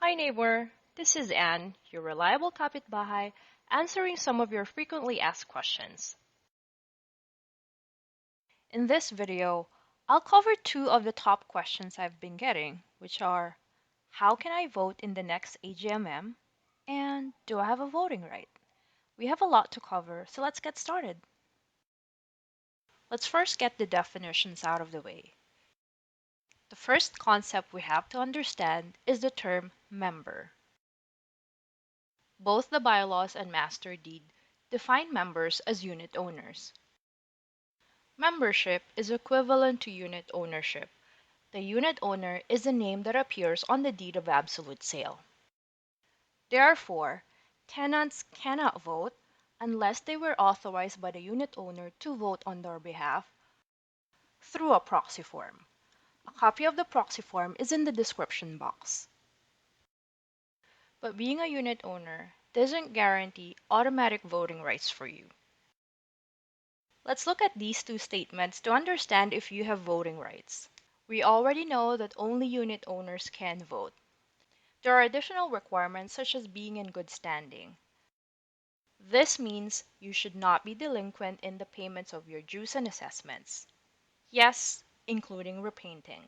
Hi neighbor, this is Anne, your reliable kapitbahay, answering some of your frequently asked questions. In this video, I'll cover two of the top questions I've been getting, which are, how can I vote in the next AGMM? And do I have a voting right? We have a lot to cover, so let's get started. Let's first get the definitions out of the way. The first concept we have to understand is the term member. Both the bylaws and master deed define members as unit owners. Membership is equivalent to unit ownership. The unit owner is the name that appears on the deed of absolute sale. Therefore, tenants cannot vote unless they were authorized by the unit owner to vote on their behalf through a proxy form. A copy of the proxy form is in the description box. But being a unit owner doesn't guarantee automatic voting rights for you. Let's look at these two statements to understand if you have voting rights. We already know that only unit owners can vote. There are additional requirements such as being in good standing. This means you should not be delinquent in the payments of your dues and assessments. Yes, including repainting.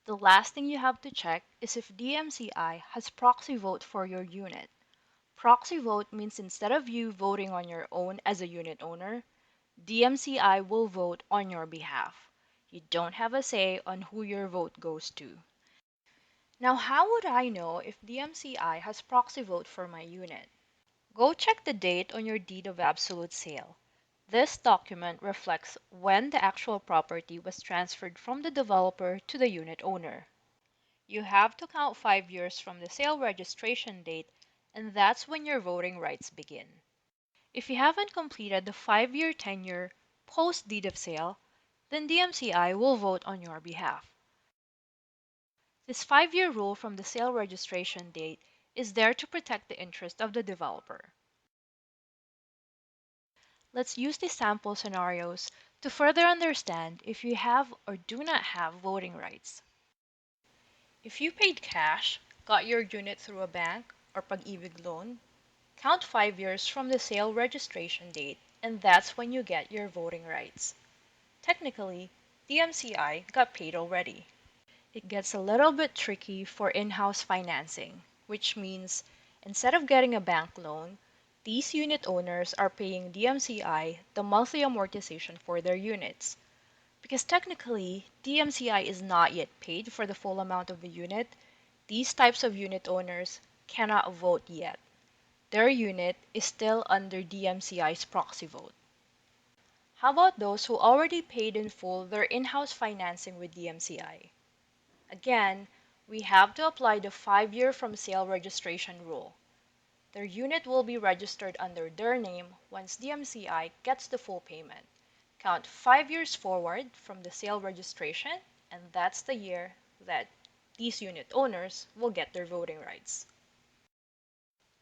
The last thing you have to check is if DMCI has proxy vote for your unit. Proxy vote means instead of you voting on your own as a unit owner, DMCI will vote on your behalf. You don't have a say on who your vote goes to. Now, how would I know if DMCI has proxy vote for my unit? Go check the date on your deed of absolute sale. This document reflects when the actual property was transferred from the developer to the unit owner. You have to count 5 years from the sale registration date, and that's when your voting rights begin. If you haven't completed the 5-year tenure post deed of sale, then DMCI will vote on your behalf. This 5-year rule from the sale registration date is there to protect the interest of the developer. Let's use these sample scenarios to further understand if you have or do not have voting rights. If you paid cash, got your unit through a bank or Pag-ibig loan, count 5 years from the sale registration date, and that's when you get your voting rights. Technically, DMCI got paid already. It gets a little bit tricky for in-house financing, which means instead of getting a bank loan, these unit owners are paying DMCI the monthly amortization for their units. Because technically, DMCI is not yet paid for the full amount of the unit, these types of unit owners cannot vote yet. Their unit is still under DMCI's proxy vote. How about those who already paid in full their in-house financing with DMCI? Again, we have to apply the 5-year from sale registration rule. Their unit will be registered under their name once DMCI gets the full payment. Count 5 years forward from the sale registration, and that's the year that these unit owners will get their voting rights.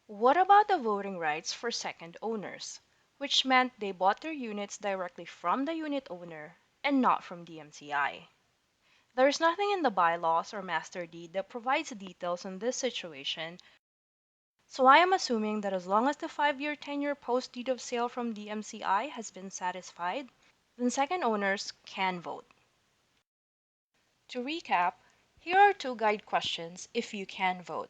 What about the voting rights for second owners, which meant they bought their units directly from the unit owner and not from DMCI? There's nothing in the bylaws or master deed that provides details on this situation, so I am assuming that as long as the 5-year tenure post deed of sale from DMCI has been satisfied, then second owners can vote. To recap, here are 2 guide questions if you can vote.